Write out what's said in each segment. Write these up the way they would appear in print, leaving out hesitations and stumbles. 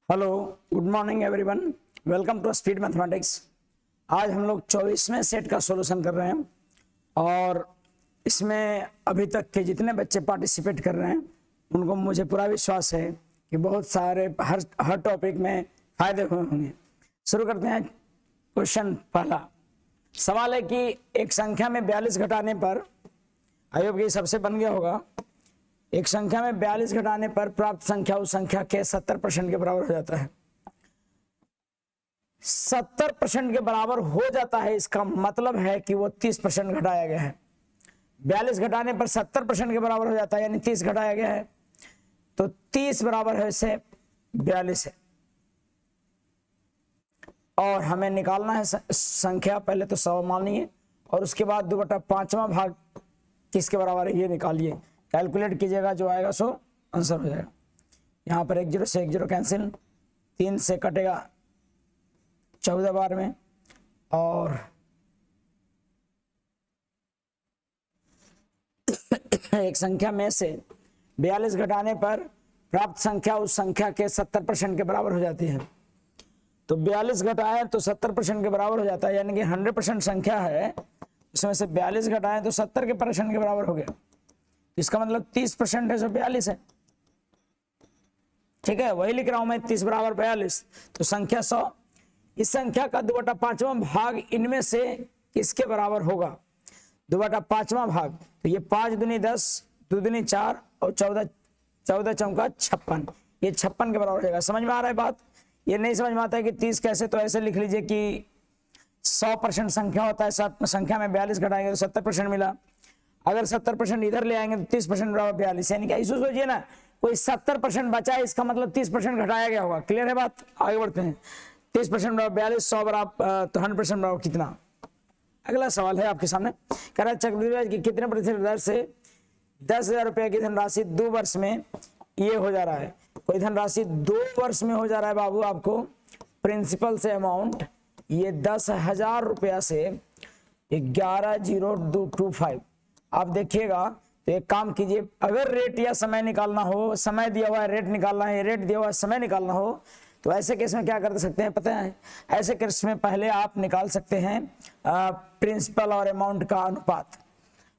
Hello, good morning everyone. Welcome to speed mathematics. आज हम लोग 24वें सेट का सॉल्यूशन कर रहे हैं और इसमें अभी तक के जितने बच्चे पार्टिसिपेट कर रहे हैं उनको मुझे पूरा विश्वास है कि बहुत सारे हर टॉपिक में फायदे हुए होंगे। शुरू करते हैं। क्वेश्चन पहला सवाल है कि एक संख्या में 42 घटाने पर, आई होप ये सबसे बन गया होगा, एक संख्या में 42 घटाने पर प्राप्त संख्या उस संख्या के 70% के बराबर हो जाता है। 70% के बराबर हो जाता है, इसका मतलब है कि वो 30% घटाया गया है। 42 घटाने पर 70% के बराबर हो जाता है, यानी 30 घटाया गया है, तो 30 बराबर है से 42 है। और हमें निकालना है संख्या, पहले तो 100 मानिए और उसके बाद 2/5वां भाग किसके बराबर है ये निकालिए। कैलकुलेट कीजिएगा, जो आएगा सो आंसर हो जाएगा। यहाँ पर 1 0 से 1 0 कैंसिल, 3 से कटेगा 14 बार में, और एक संख्या में से 42 घटाने पर प्राप्त संख्या उस संख्या के 70% के बराबर हो जाती है। तो 42 घटाए तो 70% के बराबर हो जाता है, यानी कि 100% संख्या है, उसमें से 42 घटाए तो 70% के बराबर हो गया। इसका मतलब 30% है जो 42 है। ठीक है, वही लिख रहा हूं मैं, 30 बराबर 42, तो संख्या 100। इस संख्या का 2/5वां भाग इनमें से किसके बराबर होगा? 2/5वां भाग, तो ये 5 दूनी 10, 2 दूनी 4 और 14 चौका 56, ये 56 के बराबर होगा। समझ में आ रहा है बात? ये नहीं समझ में आता है कि 30 कैसे, तो ऐसे लिख लीजिए कि 100% संख्या होता है, संख्या में 42 घटाएंगे तो 70% मिला। अगर 70% इधर ले आएंगे तो 30% बराबर 42, यानी कि ऐसे सोचिए ना, कोई 70% बचा है, इसका मतलब 30% घटाया गया होगा। क्लियर है बात? आगे बढ़ते हैं। 30% बराबर 42, 100 बराबर तो 100% बराबर कितना? अगला सवाल है आपके सामने, कह रहा है चक्रवृद्धि की कितने प्रतिशत दर से 10,000 रुपए की धनराशि 2 वर्ष में ये हो जा रहा है। कोई धनराशि 2 वर्ष में हो जा रहा है बाबू, आपको प्रिंसिपल से अमाउंट ये 10,000 रुपया से 11,025। आप देखिएगा तो एक काम कीजिए, अगर रेट या समय निकालना हो, समय दिया हुआ है रेट निकालना है, रेट दिया हुआ है समय निकालना हो, तो ऐसे केस में क्या कर सकते हैं पता है? ऐसे केस में पहले आप निकाल सकते हैं प्रिंसिपल और अमाउंट का अनुपात।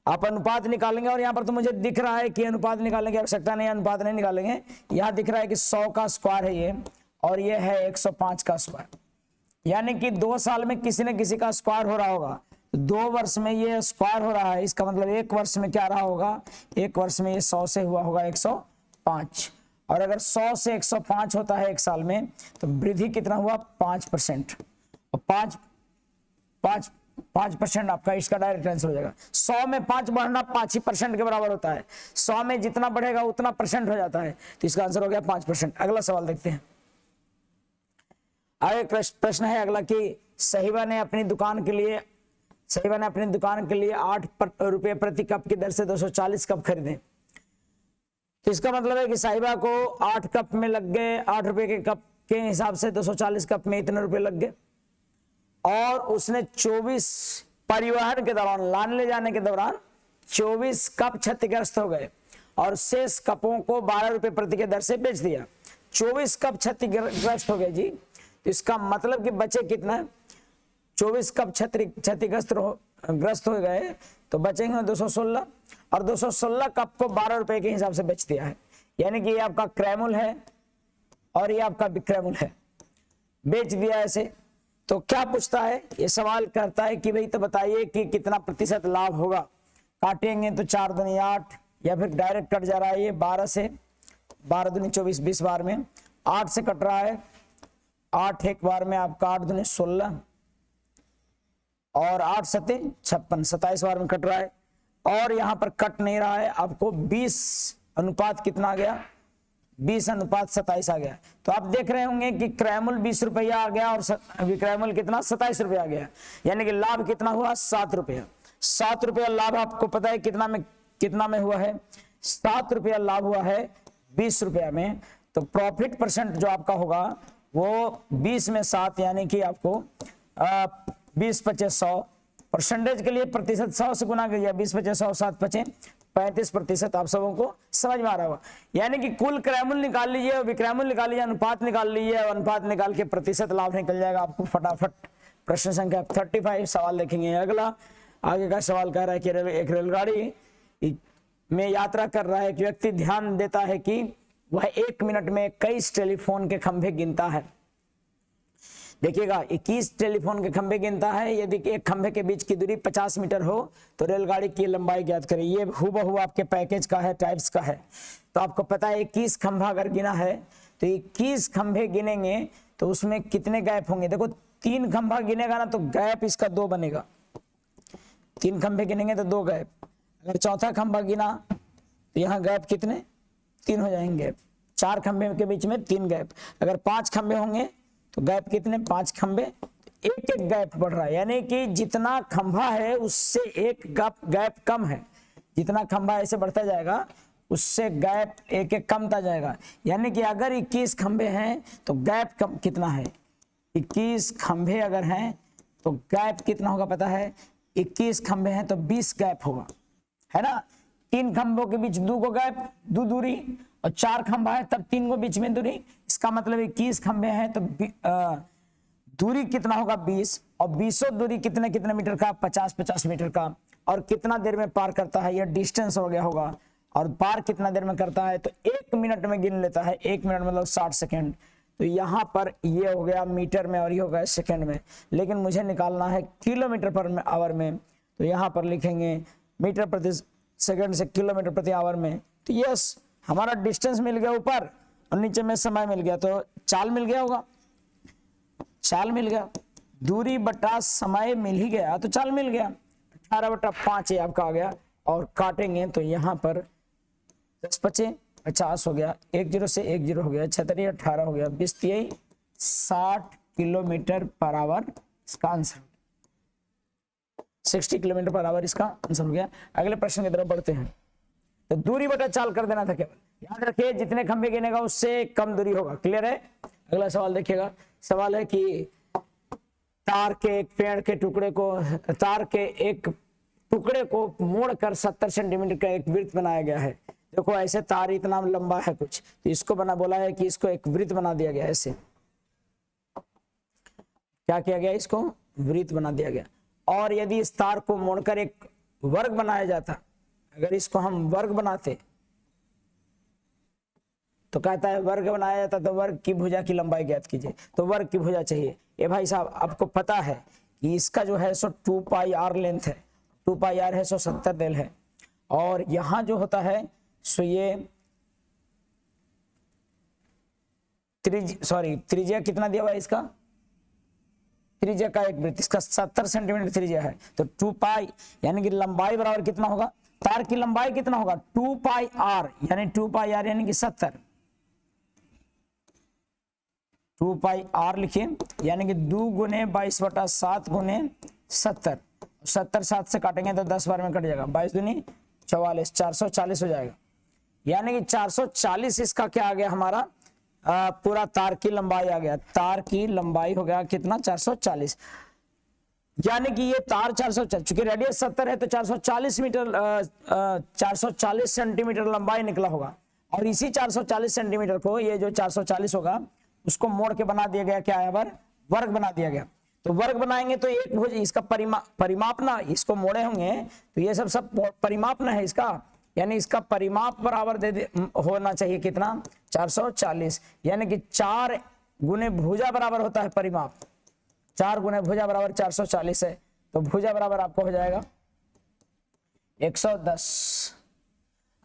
आप अनुपात निकालेंगे, और यहाँ पर तो मुझे दिख रहा है कि अनुपात निकालने की आवश्यकता नहीं, अनुपात नहीं निकालेंगे। यहाँ दिख रहा है कि 100 का स्क्वायर है ये, और ये है 105 का स्क्वायर, यानी कि 2 साल में किसी न किसी का स्क्वायर हो रहा होगा। 2 वर्ष में ये स्क्वायर हो रहा है, इसका मतलब 1 वर्ष में क्या रहा होगा? 1 वर्ष में ये 100 से हुआ होगा 105, और अगर 100 से 105 होता है 1 साल में, तो वृद्धि कितना हुआ? 5%, और 5% आपका इसका डायरेक्ट आंसर हो जाएगा। 100 में 5 बढ़ना 5% के बराबर होता है, 100 में जितना बढ़ेगा उतना परसेंट हो जाता है, तो इसका आंसर हो गया 5%। अगला सवाल देखते हैं। आगे प्रश्न है अगला कि साहिबा ने अपनी दुकान के लिए 8 रुपए प्रति कप की दर से 240 कप खरीदे। तो इसका मतलब है कि साहिबा को 8 कप में लग गए, 8 रुपए के कप के हिसाब से 240 कप में इतने रुपए लग गए, और उसने 24 परिवहन के दौरान, लाने ले जाने के दौरान 24 कप क्षतिग्रस्त हो गए, और शेष कपों को 12 रुपए प्रति के दर से बेच दिया। 24 कप क्षतिग्रस्त हो गए जी, तो इसका मतलब कि बचे कितना? 24 कप क्षतिग्रस्त हो गए, तो बचेंगे 216, और 216 कप को 12 रुपए के हिसाब से बेच दिया है, यानी कि ये आपका क्रैमुल है और ये आपका विक्रैमुल है, बेच दिया ऐसे। तो क्या पूछता है ये सवाल? करता है कि भाई तो बताइए कि कितना प्रतिशत लाभ होगा। काटेंगे तो 4 दूनी 8, या फिर डायरेक्ट कट जा रहा है ये 12 से, 12 दूनी 24, 20 बार में 8 से कट रहा है, 8 एक बार में आपका 8 दूनी 16, और 8 सते 56, 27 बार में कट रहा है, और यहां पर कट नहीं रहा है। आपको 20 अनुपात कितना आ गया? 20:27 आ गया। तो आप देख रहे होंगे कि क्रैमुल 20 रुपया आ गया और विक्रैमुल कितना? 27 रुपया आ गया, यानी कि लाभ कितना हुआ? 7 रुपया। 7 रुपया लाभ आपको पता है कितना में हुआ है? 7 रुपया लाभ हुआ है 20 रुपया में। तो प्रॉफिट परसेंट जो आपका होगा वो 20 में 7, यानी कि आपको 20 × 100 परसेंटेज के लिए प्रतिशत 100 से गुना किया, 20 × 100, 7 × 5 35% आप सबों को समझ में आ रहा होगा। यानी कि कुल क्रयमूल निकाल लीजिए, विक्रयमूल निकाल लीजिए, अनुपात निकाल लीजिए, अनुपात निकाल के प्रतिशत लाभ निकल जाएगा आपको फटाफट। प्रश्न संख्या 35 सवाल देखेंगे। अगला आगे का सवाल कह रहा है कि एक रेलगाड़ी में यात्रा कर रहा है, एक व्यक्ति ध्यान देता है कि वह 1 मिनट में 21 टेलीफोन के खंभे गिनता है। देखिएगा 21 टेलीफोन के खंभे गिनता है। यदि एक खंभे के बीच की दूरी 50 मीटर हो तो रेलगाड़ी की लंबाई ज्ञात करें। ये हूबहू आपके पैकेज का है, टाइप्स का है। तो आपको पता है 21 खंभा अगर गिना है तो 21 खंभे गिनेंगे तो उसमें कितने गैप होंगे। देखो 3 खंभा गिनेगा ना तो गैप इसका 2 बनेगा। 3 खंभे गिनेंगे तो 2 गैप। अगर चौथा खंभा गिना तो यहाँ गैप कितने 3 हो जाएंगे। 4 खंभे के बीच में 3 गैप। अगर 5 खंभे होंगे तो गैप कितने 5 खंभे, एक एक गैप बढ़ रहा है। यानी कि जितना खंभा है उससे एक गैप कम है। जितना खंभा ऐसे बढ़ता जाएगा उससे गैप एक एक कमता जाएगा। यानी कि अगर 21 खंभे हैं तो गैप कम कितना है। 21 खंभे अगर हैं तो गैप कितना होगा पता है। 21 खंभे हैं तो 20 गैप होगा, है ना। 3 खंभों के बीच 2 को गैप, 2 दूरी, और 4 खंभा है तब 3 को बीच में दूरी। इसका मतलब 21 खंभे हैं तो दूरी कितना होगा 20, और 20 दूरी कितने कितने मीटर का 50-50 मीटर का। और कितना देर में पार करता है, यह डिस्टेंस हो गया होगा। और पार कितना देर में करता है तो 1 मिनट में गिन लेता है। 1 मिनट मतलब 60 सेकेंड। तो यहाँ पर ये हो गया मीटर में और ये हो गया सेकेंड में। लेकिन मुझे निकालना है किलोमीटर पर आवर में। तो यहाँ पर लिखेंगे मीटर प्रति सेकंड से किलोमीटर प्रति आवर में। तो यस हमारा डिस्टेंस मिल गया ऊपर और नीचे में समय मिल गया, तो चाल मिल गया होगा। चाल मिल गया, दूरी बटा समय मिल ही गया तो चाल मिल गया। 18/5 ये आपका आ गया। और काटेंगे तो यहाँ पर 10×5 = 50 हो गया। 1 0 से 1 0 हो गया। 6×3 = 18 हो गया। 20×3 = 60 किलोमीटर पर आवर इसका आंसर। 60 किलोमीटर पर आवर इसका आंसर हो गया। अगले प्रश्न की तरफ बढ़ते हैं। तो दूरी बटा चाल कर देना था केवल। याद रखिए जितने खंभे गिनेगा उससे कम दूरी होगा। क्लियर है। अगला सवाल देखिएगा। सवाल है कि तार के एक पेड़ के टुकड़े को, तार के एक टुकड़े को मोड़कर 70 सेंटीमीटर का एक वृत्त बनाया गया है। देखो ऐसे तार इतना लंबा है कुछ, तो इसको बोला है कि इसको एक वृत्त बना दिया गया। ऐसे क्या किया गया, इसको वृत्त बना दिया गया। और यदि इस तार को मोड़कर एक वर्ग बनाया जाता, अगर इसको हम वर्ग बनाते तो कहता है वर्ग बनाया जाता तो वर्ग की भुजा की लंबाई ज्ञात कीजिए। तो वर्ग की भुजा चाहिए। ये भाई साहब आपको पता है कि इसका जो है सो 2πr लेंथ है, 2πr है सो 70 डेल है। और यहां जो होता है सो ये त्रिज्या कितना दिया हुआ है इसका, त्रिज्या का एक वृत्त, इसका 70 सेंटीमीटर त्रिज्या है। तो 2π यानी कि लंबाई बराबर कितना होगा, तार की लंबाई कितना होगा 2πr, यानी 2πr यानी कि 70। 2πr लिखिए, यानी कि 2 × 22/7 × 70। 70 7 से काटेंगे तो 10 बार में कट जाएगा। 22 दूनी 44, 440 हो जाएगा। यानी कि 440 इसका क्या आ गया हमारा पूरा तार की लंबाई आ गया। तार की लंबाई हो गया कितना 440। यानी कि ये तार 440, चूंकि रेडियस 70 है तो 440 सेंटीमीटर लंबाई निकला होगा। और इसी 440 सेंटीमीटर को ये जो 440 होगा उसको मोड़ के बना दिया गया, क्या है वर्ग बना दिया गया। तो वर्ग बनाएंगे तो एक हो इसका परिमाप ना, इसको मोड़े होंगे तो ये सब परिमाप ना है इसका, यानी इसका परिमाप बराबर होना चाहिए कितना 440। यानी कि 4 × भुजा बराबर होता है परिमाप। 4 × भुजा बराबर 440 है। तो भुजा बराबर आपको हो जाएगा 110,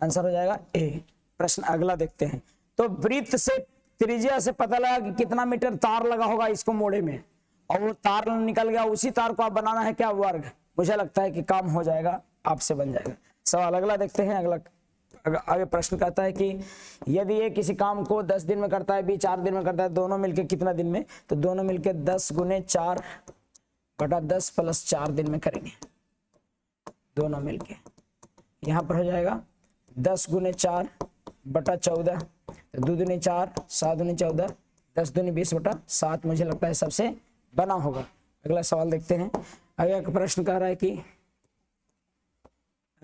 आंसर हो जाएगा ए। प्रश्न अगला देखते हैं। तो वृत्त से त्रिज्या से पता लगा कि कितना मीटर तार लगा होगा इसको मोड़े में, और वो तार निकल गया। उसी तार को आप बनाना है क्या वर्ग। मुझे लगता है कि काम हो जाएगा, आपसे बन जाएगा। सवाल अगला देखते हैं। अगला आगे प्रश्न कहता है कि यदि ये किसी काम को 10 दिन में करता है, बी 4 दिन में करता है, दोनों मिलके कितना दिन में, तो दोनों मिलके 10 × 4/10 + 4 दिन में करेंगे दोनों मिलके। यहाँ पर हो जाएगा 10 × 4/14, 2 दूनी 4, 7 दूनी 14, 10 दूनी 20/7। मुझे लगता है सबसे बना होगा। अगला सवाल देखते हैं। अगला प्रश्न कह रहा है कि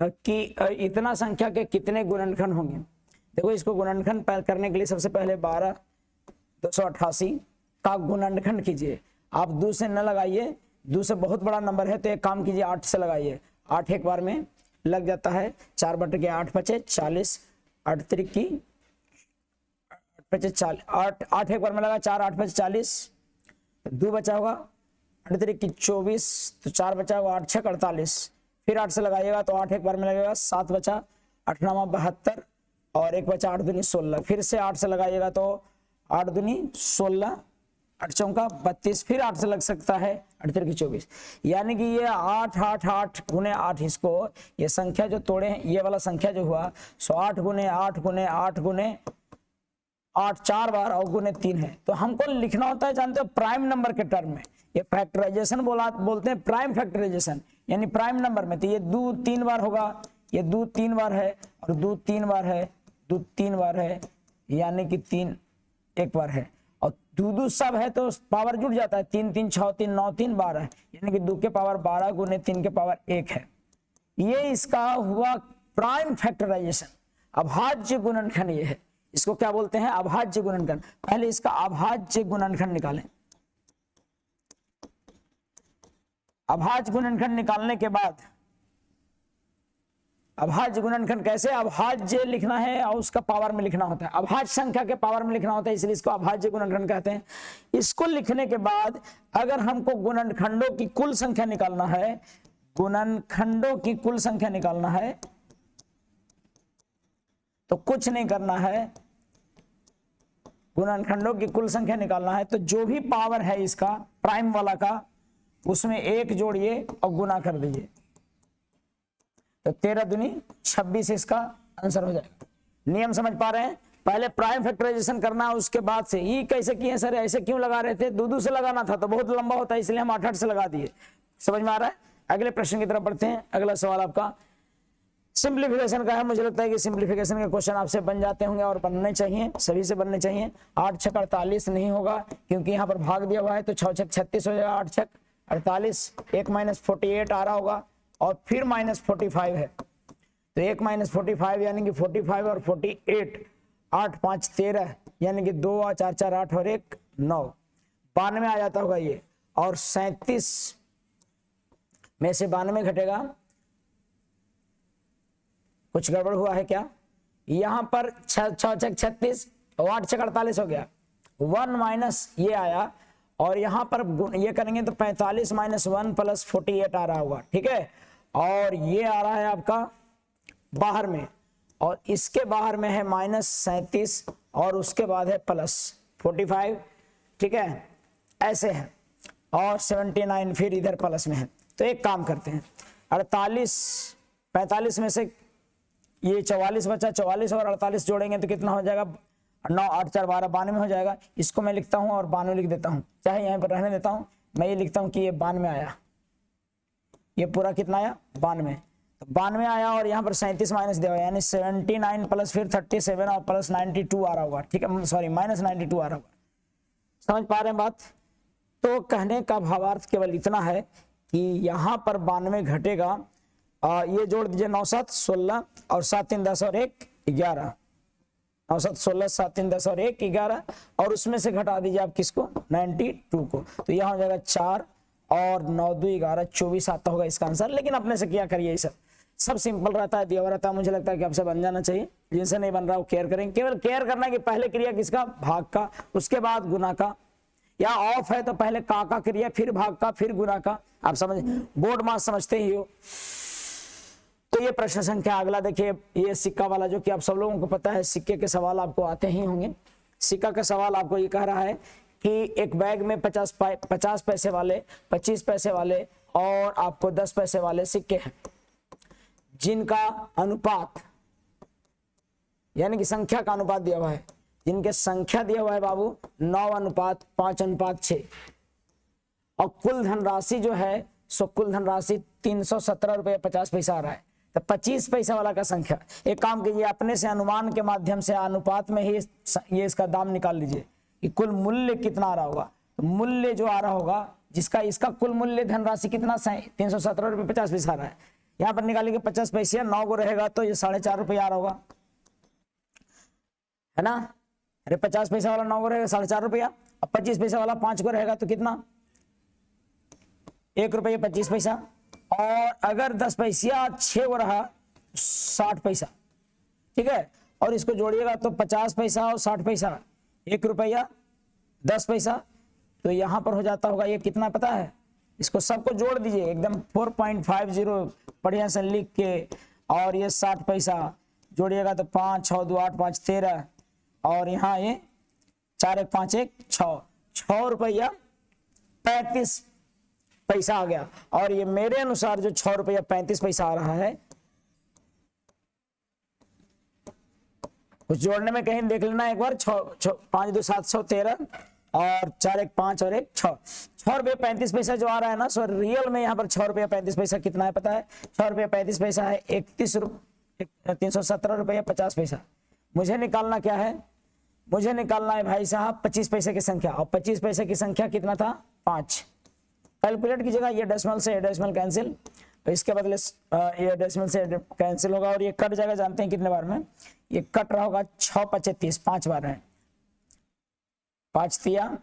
कि इतना संख्या के कितने गुणनखंड होंगे। देखो इसको गुणनखंड करने के लिए सबसे पहले 12 288 का गुणनखंड कीजिए। आप 2 से न लगाइए, 2 से बहुत बड़ा नंबर है तो एक काम कीजिए 8 से लगाइए। 8 एक बार में लग जाता है, 4/8 = 40, 8 त्रिकी 40, 8 एक बार में लगा 4, 8 × 40, 2 बचा होगा, 8 त्रिकी 24, तो 4 बचा होगा, 8 × 6 = 48, फिर 8 से लगाइएगा तो 8 एक बार में लगेगा, 7 बचा, 8 9 72 और 1 बचा, 8 दूनी 16, फिर से 8 से लगाइएगा तो 8 दूनी 16, 8 चौका 32, फिर 8 से लग सकता है, 8 त्रिकी 24, यानी कि ये 8 8 8 × 8, इसको ये संख्या जो तोड़े हैं, ये वाला संख्या जो हुआ सो 8 × 8 × 8 × 8 4 बार और गुने 3 है। तो हमको लिखना होता है, जानते हो, प्राइम नंबर के टर्म में। ये फैक्टराइजेशन बोलते हैं, प्राइम फैक्टराइजेशन, यानी प्राइम नंबर में। तो ये 2 3 बार होगा, ये 2 3 बार है और 2 3 बार है, 2 3 बार है, यानी कि 3 एक बार है, और 2 सब है तो पावर जुड़ जाता है, 3 3 6 3 9 3 12, यानी कि 2 के पावर 12 गुने 3 के पावर 1 है। ये इसका हुआ प्राइम फैक्टराइजेशन। अभाज्य गुणनखंड ये है, इसको क्या बोलते हैं, अभाज्य गुणनखंड। पहले इसका अभाज्य गुणनखंड निकालें। अभाज्य गुणनखंड निकालने के बाद, अभाज्य गुणनखंड कैसे, अभाज्य लिखना है और उसका पावर में लिखना होता है, अभाज्य संख्या के पावर में लिखना होता है, इसलिए इसको अभाज्य गुणनखंड कहते हैं। इसको लिखने के बाद अगर हमको गुणनखंडों की कुल संख्या निकालना है, गुणनखंडों की कुल संख्या निकालना है, तो कुछ नहीं करना है, गुणनखंडों की कुल संख्या निकालना है तो जो भी पावर है इसका प्राइम वाला का, उसमें 1 जोड़िए और गुना कर दीजिए, तो 13 दूनी 26 इसका आंसर हो जाएगा। नियम समझ पा रहे हैं, पहले प्राइम फैक्टराइजेशन करना है, उसके बाद से ये कैसे किए सर, ऐसे क्यों लगा रहे थे, 2 से लगाना था तो बहुत लंबा होता है, इसलिए हम 8 8 से लगा दिए। समझ में आ रहा है। अगले प्रश्न की तरफ बढ़ते हैं। अगला सवाल आपका सिंप्लीफिकेशन का है। मुझे लगता है कि सिंप्लीफिकेशन के क्वेश्चन आपसे बन जाते होंगे और बनने चाहिए, सभी से बनने चाहिए। 8 × 6 = 48 नहीं होगा क्योंकि यहाँ पर भाग दिया हुआ है, तो 6 × 6 = 36 हो जाएगा, 8 × 6 = 48, 1 - 48 आ रहा होगा और फिर -45 है, तो 1 - 45 यानी कि 45 और 48, 8 5 13, यानी कि 2 और 4 4 8 और 1 9, 92 आ जाता होगा ये, और 37 में से 92 घटेगा, कुछ गड़बड़ हुआ है क्या, यहाँ पर 6 × 6 = 36 और 8 × 6 = 48 हो गया, 1 माइनस ये आया, और यहाँ पर ये करेंगे तो 45 - 1 + 48 आ रहा होगा, ठीक है, और ये आ रहा है आपका बाहर में, और इसके बाहर में है -37 और उसके बाद है +45, ठीक है, ऐसे है, और 79 फिर इधर प्लस में है। तो एक काम करते हैं, 45 में से ये 44 बचा, 44 और 48 जोड़ेंगे तो कितना हो जाएगा, 9 8 4 12 92 हो जाएगा। इसको मैं लिखता हूं और 92 लिख देता हूं, चाहे यहां पर रहने देता हूं, मैं ये लिखता हूं कि ये 92 आया, ये पूरा कितना आया 92, तो 92 आया, और यहाँ पर 37 माइनस दिया हुआ, यानी 79 प्लस फिर 37 और प्लस 92 आ रहा होगा, ठीक है, सॉरी -92 आ रहा होगा। समझ पा रहे हैं बात। तो कहने का भावार्थ केवल इतना है कि यहाँ पर 92 घटेगा, ये जोड़ दीजिए 9 7 16 और 7 3 10 और 1 11, 9 7 16 7 3 10 और 1 11, और उसमें से घटा दीजिए आप किसको, 92 को, तो यहाँ हो जाएगा 4 और 9 2 11 24 आता होगा इसका आंसर। लेकिन अपने से क्या करिए, सब सिंपल रहता है, दिया हुआ रहता है, मुझे लगता है कि आपसे बन जाना चाहिए। जिनसे नहीं बन रहा वो केयर करेंगे, केवल केयर करना है कि पहले क्रिया किसका, भाग का, उसके बाद गुना का, या ऑफ है तो पहले का क्रिया फिर भाग का फिर गुना का, आप समझ, बोर्ड मास समझते ही हो। तो ये प्रश्न संख्या अगला देखिए, ये सिक्का वाला, जो कि आप सब लोगों को पता है, सिक्के के सवाल आपको आते ही होंगे। सिक्का का सवाल आपको ये कह रहा है कि एक बैग में 50 पैसे वाले, 25 पैसे वाले और आपको 10 पैसे वाले सिक्के हैं, जिनका अनुपात, यानी कि संख्या का अनुपात दिया हुआ है, जिनके संख्या दिया हुआ है बाबू 9:5:6, और कुल धनराशि जो है सो कुल धनराशि 317 रुपये 50 पैसा आ रहा है। तो 25 पैसा वाला का संख्या, एक काम कीजिए, अपने से अनुमान के माध्यम से अनुपात में ही ये इसका दाम निकाल लीजिए कि कुल मूल्य कितना आ रहा होगा। तो मूल्य जो आ रहा होगा, जिसका इसका कुल मूल्य धनराशि कितना 317 रुपये 50 पैसा आ रहा है, यहाँ पर निकालेंगे 50 पैसे, 9 को रहेगा तो ये 4.5 रुपये आ रहा होगा, है ना। अरे 50 पैसा वाला 9 को रहेगा 4.5 रुपया, अब 25 पैसा वाला 5 को रहेगा तो कितना, 1 रुपये 25 पैसा। और अगर 10 पैसा 6 को रहा 60 पैसा, ठीक है। और इसको जोड़िएगा तो 50 पैसा और 60 पैसा 1 रुपया 10 पैसा, तो यहाँ पर हो जाता होगा ये कितना पता है, इसको सबको जोड़ दीजिए एकदम 4.50 बढ़िया से लिख के, और ये 60 पैसा जोड़िएगा तो 5 6 2 8 5 13, और यहाँ ये 4 1 5 1 6 रुपया 35 पैसा आ गया। और ये मेरे अनुसार जो 6 रुपया 35 पैसा आ रहा है, कुछ जोड़ने में कहीं देख लेना एक बार, 5 2 7 13 और 4 1 5 और 1 6 रुपये 35 पैसा जो आ रहा है ना, सो रियल में यहाँ पर 6 रुपया 35 पैसा कितना है पता है, 6 रुपया 35 पैसा है 317 रुपया 50 पैसा। मुझे निकालना क्या है, मुझे निकालना है भाई साहब 25 पैसे की संख्या, और 25 पैसे की संख्या कितना था 5। कैलकुलेट कीजिएगा, ये डेसिमल से ये डेसिमल कैंसिल, तो इसके बदले ये डेसिमल से कैंसिल होगा और ये कट जाएगा, जानते हैं कितने बार में ये कट रहा होगा, 6 5 30 5 बार है, 5 तिया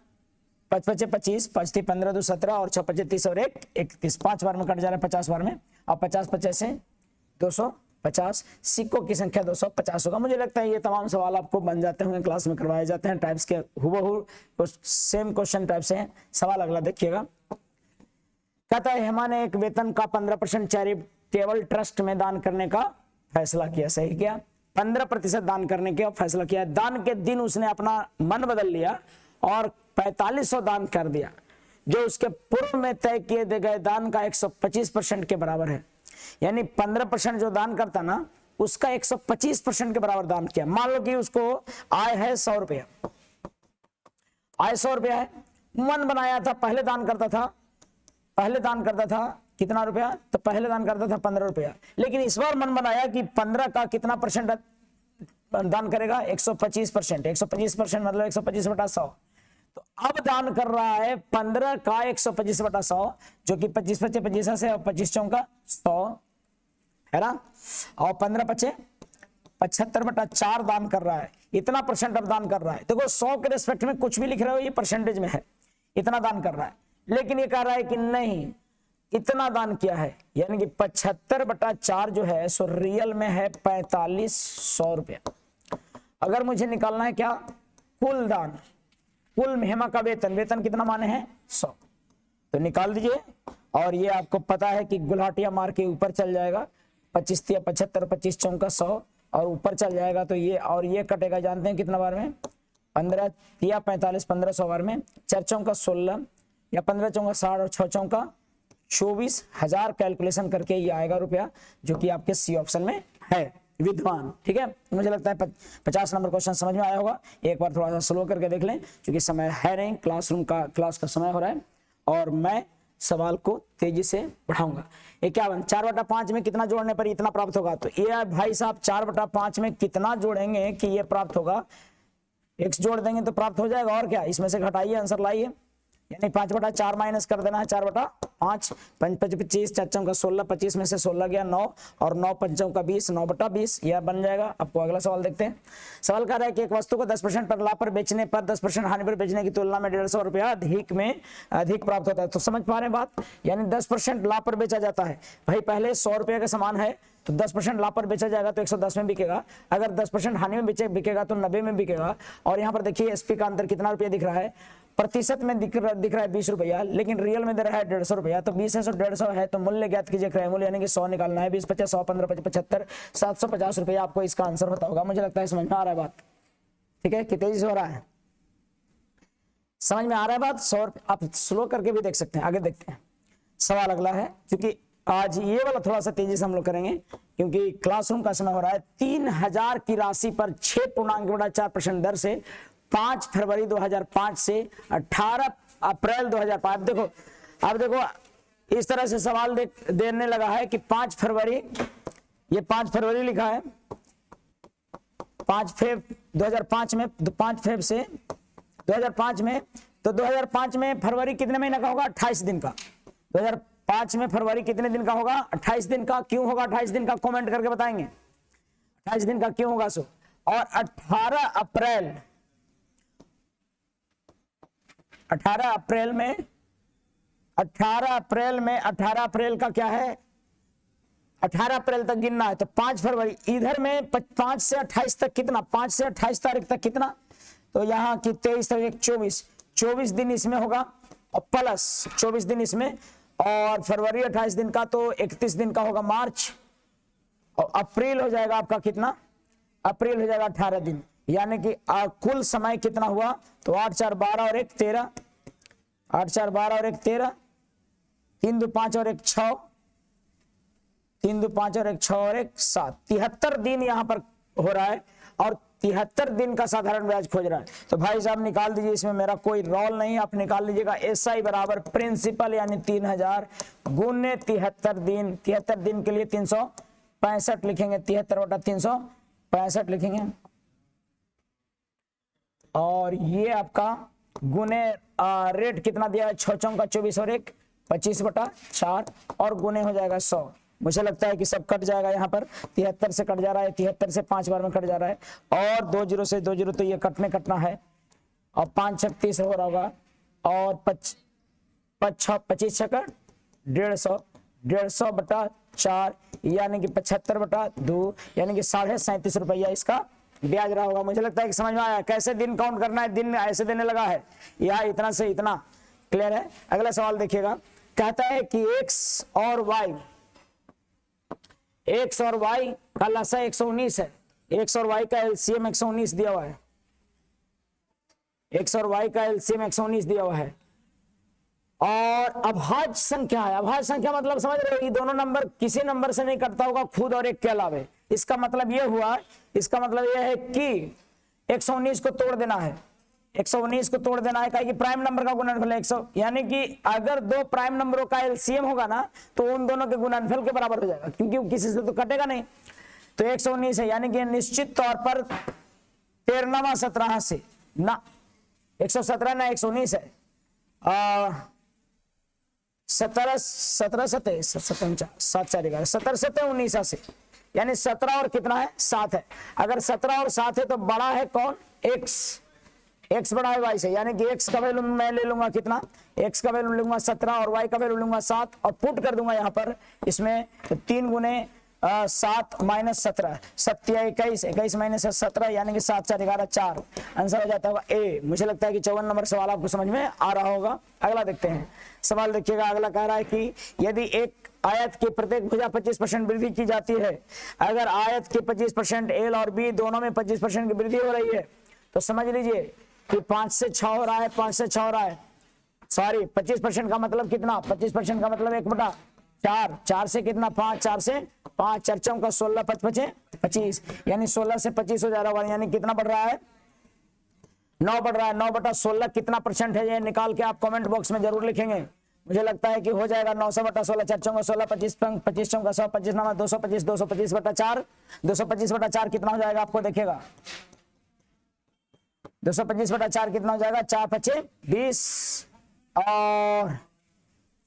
5 5 25 5 3 15 2 17 और 6 5 30 और 1 31 5 बार में कट जा रहा है 50 बार में। और 50 50 से 250, सिक्कों की संख्या 250 होगा। मुझे लगता है ये तमाम सवाल आपको बन जाते होंगे, क्लास में करवाए जाते हैं, टाइप्स के हुबहू सेम क्वेश्चन टाइप से हैं। सवाल अगला देखिएगा, कहता है हेमा ने एक वेतन का 15% चैरिटेबल ट्रस्ट में दान करने का फैसला किया। सही किया, 15% दान करने का फैसला किया। दान के दिन उसने अपना मन बदल लिया और 4500 दान कर दिया, जो उसके पूर्व में तय किए गए दान का 125% के बराबर है। यानी 15% जो दान करता ना, उसका 125% के बराबर दान किया। मान लो कि उसको आय है 100 रुपया, आय 100 रुपया है, मन बनाया था, पहले दान करता था कितना रुपया, तो पहले दान करता था 15 रुपया, लेकिन इस बार मन बनाया कि 15 का कितना परसेंट दान करेगा, 125%। 125% मतलब 125/100, तो अब दान कर रहा है 15 का 125/100, जो कि 25 25 25 से और 25 चौका 100 है ना, और 15 25 75/4 दान कर रहा है। इतना परसेंट अब दान कर रहा है। देखो 100 के रिस्पेक्ट में कुछ भी लिख रहे हो, ये परसेंटेज में है, इतना दान कर रहा है, लेकिन ये कह रहा है कि नहीं इतना दान किया है, यानी कि 75/4 जो है सो रियल में है 4500 रुपया। अगर मुझे निकालना है क्या, कुल दान, कुल हेमा का वेतन कितना माने हैं 100, तो निकाल दीजिए। और ये आपको पता है कि गुलाटिया मार के ऊपर चल जाएगा, 25 तिया 75 25 चौका 100 और ऊपर चल जाएगा, तो ये और ये कटेगा, जानते हैं कितना बार में, 15 तिया 45 1500 बार में, 4 चौका 16 या 15 चौका 60 और 6 चौका 24,000 कैलकुलेशन करके ये आएगा रुपया, जो कि आपके सी ऑप्शन में है विद्वान। ठीक है, मुझे लगता है 50 नंबर क्वेश्चन समझ में आया होगा। एक बार थोड़ा सा स्लो करके देख लें, क्योंकि समय है नहीं, क्लास का समय हो रहा है और मैं सवाल को तेजी से बढ़ाऊंगा। 51 4/5 में कितना जोड़ने पर इतना प्राप्त होगा, तो ये भाई साहब 4/5 में कितना जोड़ेंगे कि ये प्राप्त होगा, x जोड़ देंगे तो प्राप्त हो जाएगा, और क्या, इसमें से घटाइए आंसर लाइए, यानी 5/4 माइनस कर देना है 4/5, 5 5 25 4 चौका 16, 25 में से 16 गया 9 और 9 5 चौका 20, 9/20 यह बन जाएगा। आपको अगला सवाल देखते हैं। सवाल कर रहा है कि एक वस्तु को 10% पर लाभ पर बेचने पर 10% हानि पर बेचने की तुलना में 150 रुपया अधिक प्राप्त होता है। तो समझ पा रहे हैं बात, यानी 10% लाभ पर बेचा जाता है। भाई पहले 100 रुपये का सामान है तो 10% लाभ पर बेचा जाएगा तो 110 में बिकेगा, अगर 10% हानि में बिकेगा तो 90 में बिकेगा। और यहाँ पर देखिए एसपी का अंतर कितना रुपया दिख रहा है, प्रतिशत में दिख रहा है 20 रुपया, लेकिन रियल में दे रहा है 150 रुपया। तो 20 है 150 है, तो मूल्य ज्ञात कीजिए, क्रय मूल्य यानी कि 100 निकालना है, 20 50 100 15 75 750 रुपया आपको इसका आंसर होता होगा। मुझे लगता है समझ में आ रहा है बात, ठीक है, कि तेजी से हो रहा है, समझ में आ रहा है बात। 100 आप स्लो करके भी देख सकते हैं। आगे देखते हैं, सवाल अगला है, क्योंकि आज ये वाला थोड़ा सा तेजी से हम लोग करेंगे, क्योंकि क्लासरूम का समय हो रहा है। 3000 की राशि पर 6.4% दर से 5 फरवरी 2005 से 18 अप्रैल 2005, देखो अब देखो इस तरह से सवाल देने लगा है कि 5 फरवरी, ये 5 फरवरी लिखा है, 5 फेब 2005 में, 5 फेब से 2005 में, तो 2005 में फरवरी कितने महीने का होगा, 28 दिन का। 5 में फरवरी कितने दिन का होगा? 28 दिन का। क्यों होगा 28 दिन का? कमेंट करके बताएंगे 28 दिन का क्यों होगा। सो और 18 अप्रैल में 18 अप्रैल का क्या है? 18 अप्रैल तक गिनना है। तो 5 फरवरी इधर में 5 से 28 तक कितना? 5 से 28 तारीख तक कितना? तो यहाँ की 23 तारीख 24 दिन इसमें होगा और प्लस 24 दिन इसमें, और फरवरी 28 दिन का तो 31 दिन का होगा मार्च, और अप्रैल हो जाएगा आपका कितना? अप्रैल हो जाएगा 18 दिन। यानी कि कुल समय कितना हुआ? तो 8 4 12 और 1 13, 8 4 12 और 1 13, 3 2 5 और 1 6, 3 2 5 और 1 6 और 1 7, 73 दिन यहाँ पर हो रहा है और 73 दिन का साधारण ब्याज खोज रहा है। तो भाई साहब निकाल दीजिए, इसमें मेरा कोई रोल नहीं, आप निकाल लीजिएगा। SI बराबर प्रिंसिपल यानी 3000 गुने 73 दिन। 73 दिन के लिए 365 लिखेंगे, 73 बटा 365 लिखेंगे, और ये आपका गुने रेट कितना दिया है? 6 चौका 24 और 1 25 बटा 4 और गुने हो जाएगा 100। मुझे लगता है कि सब कट जाएगा यहाँ पर। 73 से कट जा रहा है, 73 से 5 बार में कट जा रहा है, और 2 0 से 2 0 तो ये कटना है, और 5 6 30 हो रहा होगा, और 25 छक्का 150 बटा 4 यानी कि 75 बटा 2 यानी कि 37.5 रुपया इसका ब्याज रहा होगा। मुझे लगता है कि समझ में आया कैसे दिन काउंट करना है। दिन ऐसे देने लगा है, यहाँ इतना से इतना। क्लियर है? अगला सवाल देखिएगा, कहता है कि x और y का लसा 119 है। x और y का LCM 119 दिया हुआ है, x और y का LCM 119 दिया हुआ है, और अभाज्य संख्या है। अभाज्य संख्या मतलब समझ रहे हो, ये दोनों नंबर किसी नंबर से नहीं कटता होगा, खुद और एक के अलावे। इसका मतलब ये हुआ, इसका मतलब ये है कि 119 को तोड़ देना है, 119 को तोड़ देना है, कि प्राइम नंबर का गुणनफल है 100, यानी कि अगर दो प्राइम नंबरों का एलसीएम होगा ना तो उन दोनों के गुणनफल के बराबर हो जाएगा, क्योंकि किसी से तो कटेगा नहीं। तो 119 है, यानी कि निश्चित तौर पर 13वां 17 से ना 117 ना 119 है, 17 17 17 से, यानी 17 और कितना है 7 है। अगर 17 और 7 है तो बड़ा है कौन? x बड़ा है y से, यानी कि x का वैल्यू मैं ले लूंगा कितना? x का वैल्यू लूंगा 17 और y का वैल्यू लूंगा 7 और पुट कर दूंगा यहाँ पर इसमें 3 गुने 7 माइनस 17, 21 माइनस 17 यानी कि 7 4 11 4 आंसर हो जाता होगा ए। मुझे लगता है कि 54 नंबर सवाल आपको समझ में आ रहा होगा। अगला देखते हैं सवाल, देखिएगा अगला कह रहा है कि यदि एक आयत की प्रत्येक भुजा 25% वृद्धि की जाती है, अगर आयत की 25% एल और बी दोनों में 25% की वृद्धि हो रही है तो समझ लीजिए कि 5 से 6 हो रहा है, 5 से 6 हो रहा है, सॉरी 25% का मतलब कितना? 25% का मतलब 1/4, 4 से कितना? 5, 4 से 5, 4 चौका 16, 5 5 25, यानी 16 से 25 हो जा रहा है, यानी कितना बढ़ रहा है? 9 बढ़ रहा है। 9/16 कितना परसेंट है ये निकाल के आप कमेंट बॉक्स में जरूर लिखेंगे। मुझे लगता है कि हो जाएगा 900/16, 4 चौका 16, 25 चौका 100, 25 9 225, 225/4, 225/4 कितना हो जाएगा आपको देखिएगा, 225/4 कितना हो जाएगा? 4 5 20 और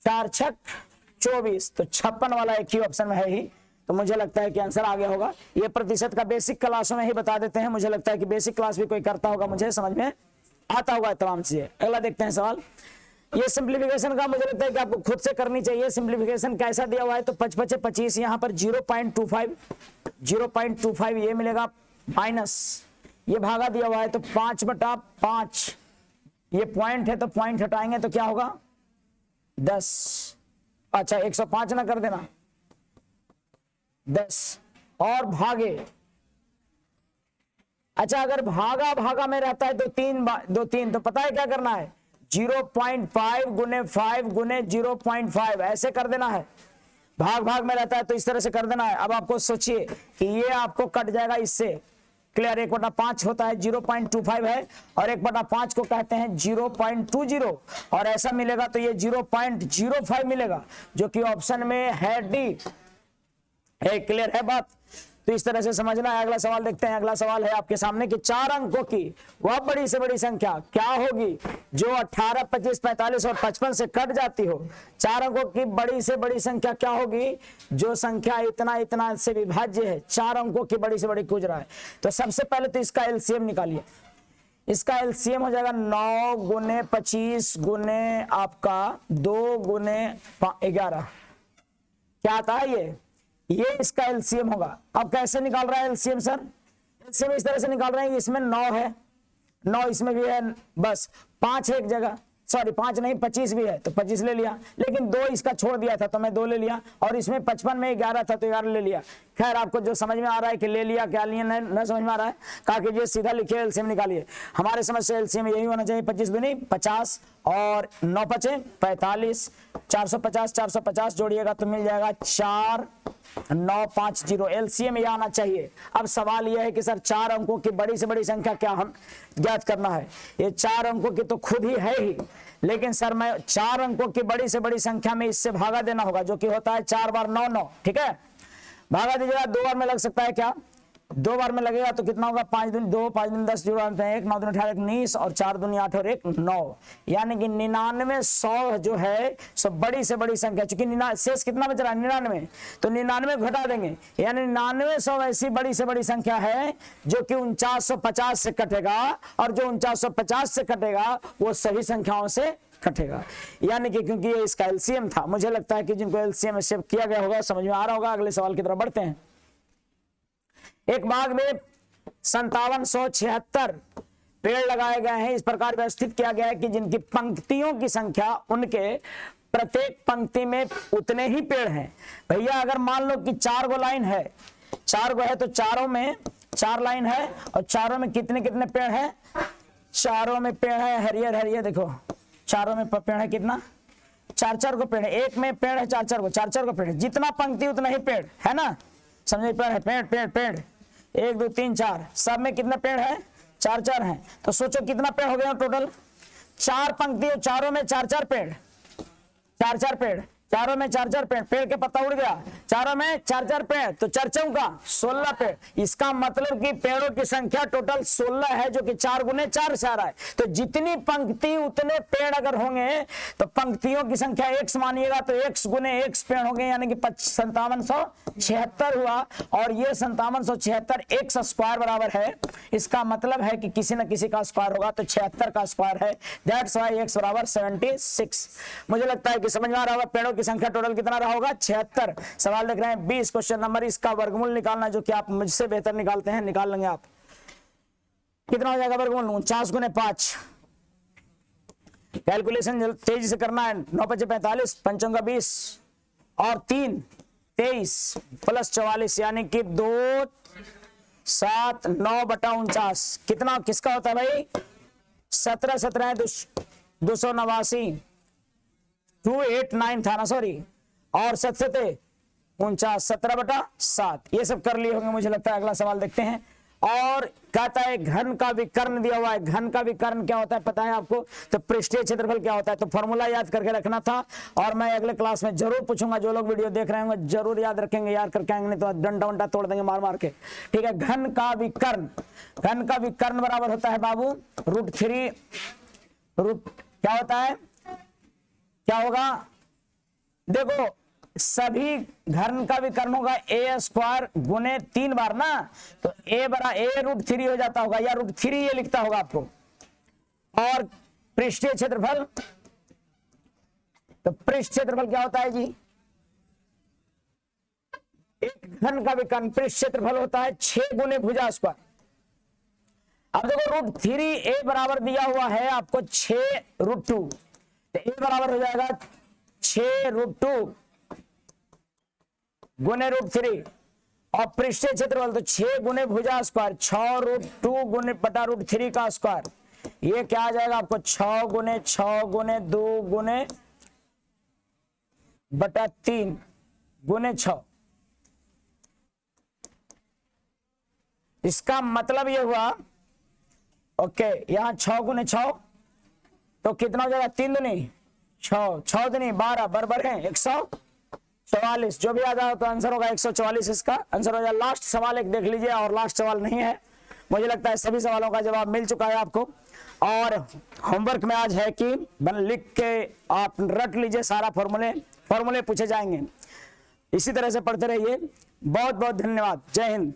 4 6 24, तो 56 वाला एक ही ऑप्शन में है ही, तो मुझे लगता है कि आंसर आ गया होगा। ये प्रतिशत का बेसिक क्लासों में ही बता देते हैं, मुझे लगता है कि बेसिक क्लास भी कोई करता होगा, मुझे समझ में आता होगा तमाम चीजें। अगला देखते हैं सवाल, ये सिंप्लीफिकेशन का मुझे लगता है कि आपको खुद से करनी चाहिए। सिंप्लीफिकेशन कैसा दिया हुआ है? तो 5 5 25, यहाँ पर 0.25 ये मिलेगा, माइनस ये भागा दिया हुआ है तो 5/5, ये पॉइंट है तो पॉइंट हटाएंगे तो क्या होगा? 10। अच्छा 105 ना कर देना, 10 और भागे। अच्छा अगर भागा में रहता है तो 3 तो पता है क्या करना है? 0.5 गुने 5 गुने 0.5 ऐसे कर देना है। भाग में रहता है तो इस तरह से कर देना है। अब आपको सोचिए कि ये आपको कट जाएगा इससे, क्लियर? 1/5 होता है 0.25 है और 1/5 को कहते हैं 0.20 और ऐसा मिलेगा तो ये 0.05 मिलेगा जो कि ऑप्शन में है डी है। क्लियर है बात? तो इस तरह से समझना है। अगला सवाल देखते हैं। अगला सवाल है आपके सामने कि 4 अंकों की वह बड़ी से बड़ी संख्या क्या होगी जो 18, 25, 45 और 55 से कट जाती हो। 4 अंकों की बड़ी से बड़ी संख्या क्या होगी जो संख्या इतना इतना से विभाज्य है, 4 अंकों की बड़ी से बड़ी पूछ रहा है। तो सबसे पहले तो इसका एलसीएम निकालिए। इसका एलसीएम हो जाएगा 9 गुने 25 गुने आपका 2 गुने 11। क्या आता है ये इसका एलसीएम होगा। अब कैसे निकाल रहा है एलसीएम सर? एलसीएम इस तरह से निकाल रहे हैं, इसमें 9 है, 9 इसमें भी है, बस 5 है एक जगह, सॉरी 5 नहीं 25 भी है तो 25 ले लिया, लेकिन 2 इसका छोड़ दिया था तो मैं 2 ले लिया, और इसमें 55 में 11 था तो 11 ले लिया। खैर आपको जो समझ में आ रहा है कि ले लिया क्या लिया न समझ में आ रहा है, कहा कीजिए सीधा लिखिए एलसीएम निकालिए। हमारे समझ से एलसीएम यही होना चाहिए, 25 दूनी 50 और 9 पचे 45, 450 450 जोड़िएगा तो मिल जाएगा 4950। एलसीएम ये आना चाहिए। अब सवाल यह है कि सर 4 अंकों की बड़ी से बड़ी संख्या क्या हम ज्ञात करना है। ये 4 अंकों की तो खुद ही है ही, लेकिन सर मैं 4 अंकों की बड़ी से बड़ी संख्या में इससे भागा देना होगा, जो कि होता है 4 बार 9 9, ठीक है। भागा दीजिएगा, 2 बार में लग सकता है क्या? 2 बार में लगेगा तो कितना होगा? 5 दूनी 2, 5 दूनी 10, 1 9 दूनी 18 19 और 4 दूनी 8 और 1 9, यानी कि 99 100 जो है सब बड़ी से बड़ी संख्या। चूंकि शेष कितना बच रहा है? 99, तो 99 घटा देंगे, यानी 99 100 ऐसी बड़ी से बड़ी संख्या है जो कि 4950 से कटेगा, और जो 4950 से कटेगा वो सभी संख्याओं से कटेगा। यानी कि क्योंकि ये इसका एलसीएम था, मुझे लगता है कि जिनको एलसीएम सेव किया गया होगा समझ में आ रहा होगा। अगले सवाल की तरफ बढ़ते हैं। एक बाग में 5776 पेड़ लगाए गए हैं। इस प्रकार व्यवस्थित किया गया है कि जिनकी पंक्तियों की संख्या उनके प्रत्येक पंक्ति में उतने ही पेड़ हैं। भैया अगर मान लो कि 4 गो लाइन है, 4 गो है तो चारों में 4 लाइन है, और चारों में कितने कितने पेड़ हैं? चारों में पेड़ है हरियर हरियर, देखो चारों में पेड़ है कितना? 4 को पेड़ है। एक में पेड़ है 4 को, 4 को पेड़ है। जितना पंक्ति उतना ही पेड़ है ना, समझे? पेड़ है, पेड़ पेड़ पेड़ 1 2 3 4, सब में कितने पेड़ है? 4 हैं। तो सोचो कितना पेड़ हो गया टोटल? 4 पंक्ति, चारों में 4 पेड़, 4 पेड़, चारों में 4 पेड़। पेड़ के पत्ता उड़ गया, चारों में 4 पेड़, तो 4 चौका 16 पेड़। इसका मतलब कि पेड़ों की संख्या टोटल 16 है, जो कि 4 गुने 4 से आ रहा है। तो जितनी पंक्ति उतने पेड़ अगर होंगे तो पंक्तियों की संख्या x मानिएगा तो x गुने x पेड़ होंगे, यानी कि 5776 हुआ। और ये 5776 x स्क्वायर बराबर है। इसका मतलब है कि किसी न किसी का स्क्वायर होगा, तो 76 का स्क्वायर है। दैट्स व्हाई x बराबर 76। मुझे लगता है कि समझ में आ रहा होगा। पेड़ों की संख्या टोटल कितना रहा होगा? 76। सवाल देख रहे हैं 20 क्वेश्चन नंबर। इसका वर्गमूल निकालना, जो कि आप मुझसे बेहतर निकालते हैं, निकाल लेंगे आप। कितना हो जाएगा वर्गमूल? 49 गुने 5। कैलकुलेशन तेजी से करना है। 9 5 45, 5 का 20 और 3 23 प्लस 44, यानी कि 2 7 9 बटा 49 कितना किसका होता है भाई? 17 17 289, 289 था ना, सॉरी, और 7 7 49, 17 बटा 7। ये सब कर लिए होंगे मुझे लगता है। अगला सवाल देखते हैं। और कहता है घन का विकर्ण दिया हुआ है। घन का विकर्ण क्या होता है पता है आपको? तो पृष्ठीय क्षेत्रफल क्या होता है? तो फॉर्मूला याद करके रखना था, और मैं अगले क्लास में जरूर पूछूंगा। जो लोग वीडियो देख रहे होंगे जरूर याद रखेंगे, याद करके आएंगे, नहीं तो डंडा वंडा तोड़ देंगे मार मार के, ठीक है। घन का विकर्ण, घन का विकर्ण बराबर होता है बाबू √3। क्या होता है? क्या होगा? देखो सभी घन का विकर्ण होगा a स्क्वायर गुने 3 बार ना, तो a बरा a √3 हो जाता होगा, या √3 ये लिखता होगा आपको। और पृष्ठीय क्षेत्रफल, तो पृष्ठ क्षेत्रफल क्या होता है जी? एक घन का विकर्ण पृष्ठ क्षेत्रफल होता है 6 गुने भुजा स्क्वायर। अब देखो √3 a बराबर दिया हुआ है आपको 6 √2, तो a बराबर हो जाएगा 6 √2 गुने √3, और पृष्ठीय क्षेत्रफल तो 6 गुने भुजा स्क्वायर 6 √2 गुने बटा √3 का स्क्वायर। ये क्या आ जाएगा आपको? 6 गुने 2 गुने बटा 3 गुने 6। इसका मतलब ये हुआ, ओके, यहां 6 गुने 6 तो कितना हो जाएगा? 3 दूनी 6, 6 दूनी 12 बराबर है 144, जो भी आ जाए तो आंसर होगा 144, इसका आंसर हो जाए। लास्ट सवाल एक देख लीजिए, और लास्ट सवाल नहीं है, मुझे लगता है सभी सवालों का जवाब मिल चुका है आपको। और होमवर्क में आज है कि लिख के आप रट लीजिए, सारा फॉर्मूले पूछे जाएंगे। इसी तरह से पढ़ते रहिए। बहुत बहुत धन्यवाद। जय हिंद।